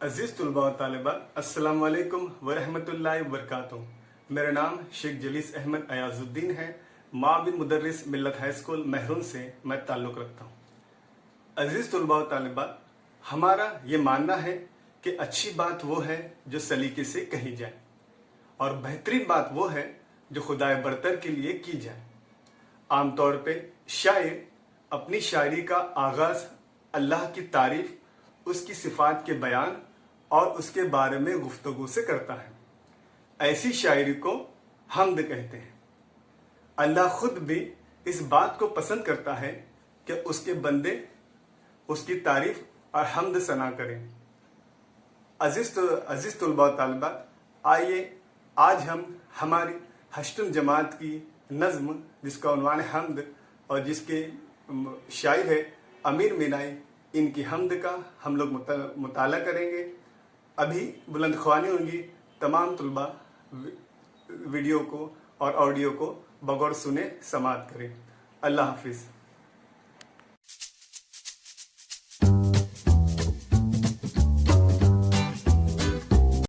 अजीज़ तलबा व तालिबात, अस्सलाम वालेकुम वरहमतुल्लाहि वबरकातुहू। मेरा नाम शेख जलीस अहमद अयाजुद्दीन है। माविन मुदर्रिस मिल्लत हाई स्कूल महरून से मैं ताल्लुक़ रखता हूँ। अजीज़ तलबा व तालिबात, हमारा ये मानना है कि अच्छी बात वो है जो सलीके से कही जाए और बेहतरीन बात वो है जो खुदाए बरतर के लिए की जाए। आमतौर पे शायर अपनी शायरी का आगाज़ अल्लाह की तारीफ़, उसकी सिफ़ात के बयान और उसके बारे में गुफ्तगू से करता है। ऐसी शायरी को हम्द कहते हैं। अल्लाह खुद भी इस बात को पसंद करता है कि उसके बंदे उसकी तारीफ़ और हम्द सना करें। अजीज़ तलबा तालिबात, आइए आज हम हमारी हश्तुम जमात की नज़्म, जिसका उन्वान है हम्द और जिसके शायर है अमीर मीनाई, इनकी हम्द का हम लोग मुताला करेंगे। अभी बुलंद ख्वानी होंगी। तमाम तलबा वीडियो को और ऑडियो को बगौर सुने समाअत करें। अल्लाह हाफिज़।